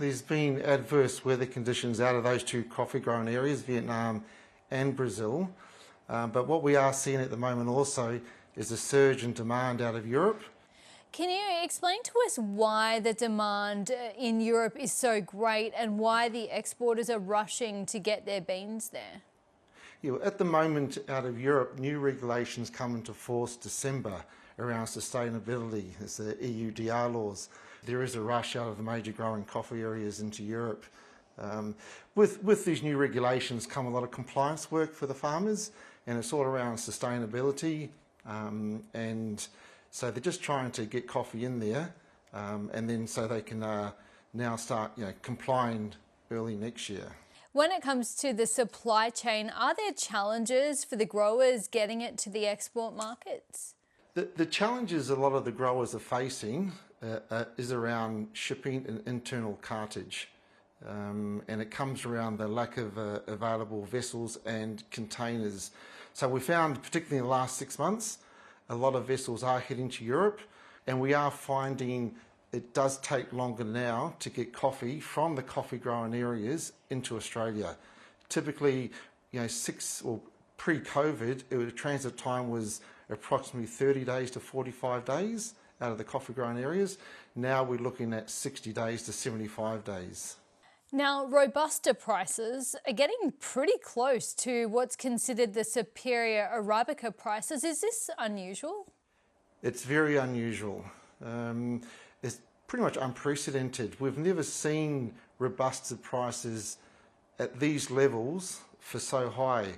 There's been adverse weather conditions out of those two coffee growing areas, Vietnam and Brazil. But what we are seeing at the moment also is a surge in demand out of Europe. Can you explain to us why the demand in Europe is so great and why the exporters are rushing to get their beans there? Yeah, at the moment out of Europe, new regulations come into force December around sustainability. It's the EUDR laws. There is a rush out of the major growing coffee areas into Europe. With these new regulations come a lot of compliance work for the farmers, and it's all around sustainability, and so they're just trying to get coffee in there, and then so they can now start complying early next year. When it comes to the supply chain, are there challenges for the growers getting it to the export markets? The challenges a lot of the growers are facing is around shipping and internal cartage. And it comes around the lack of available vessels and containers. So we found, particularly in the last 6 months, a lot of vessels are heading to Europe, and we are finding it does take longer now to get coffee from the coffee growing areas into Australia. Typically, pre-COVID, the transit time was approximately 30 days to 45 days out of the coffee growing areas. Now we're looking at 60 days to 75 days. Now, robusta prices are getting pretty close to what's considered the superior arabica prices. Is this unusual? It's very unusual. It's pretty much unprecedented. We've never seen robusta prices at these levels for so high.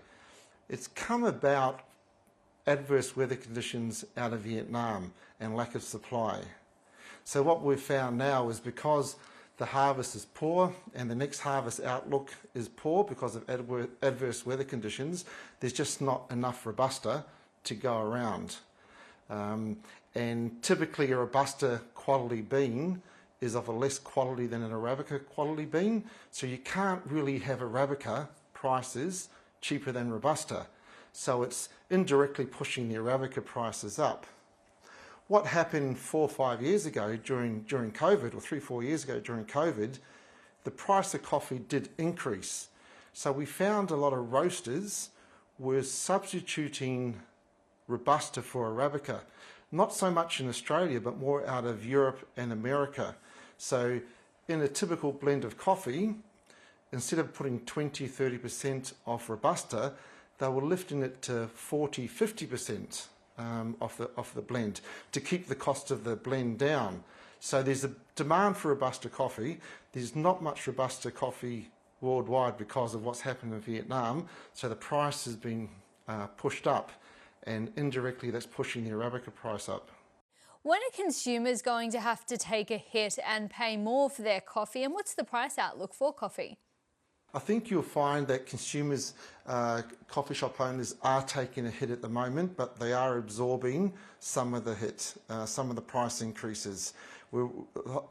It's come about adverse weather conditions out of Vietnam and lack of supply. So what we've found now is because the harvest is poor and the next harvest outlook is poor because of adverse weather conditions, there's just not enough robusta to go around. And typically a robusta quality bean is of a less quality than an arabica quality bean, so you can't really have arabica prices cheaper than robusta. So it's indirectly pushing the arabica prices up. What happened 4 or 5 years ago during COVID, or 3 or 4 years ago during COVID, the price of coffee did increase. So we found a lot of roasters were substituting robusta for arabica, not so much in Australia, but more out of Europe and America. So in a typical blend of coffee, instead of putting 20-30% off robusta, they were lifting it to 40-50% off the blend to keep the cost of the blend down. So there's a demand for robusta coffee. There's not much robusta coffee worldwide because of what's happened in Vietnam. So the price has been pushed up, and indirectly that's pushing the arabica price up. When are consumers going to have to take a hit and pay more for their coffee, and what's the price outlook for coffee? I think you'll find that consumers, coffee shop owners are taking a hit at the moment, but they are absorbing some of the hit, some of the price increases.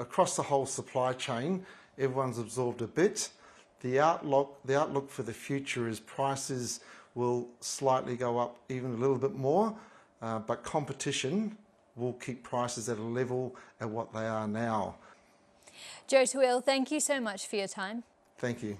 Across the whole supply chain, everyone's absorbed a bit. The outlook for the future is prices will slightly go up even a little bit more, but competition will keep prices at a level at what they are now. Taweel, thank you so much for your time. Thank you.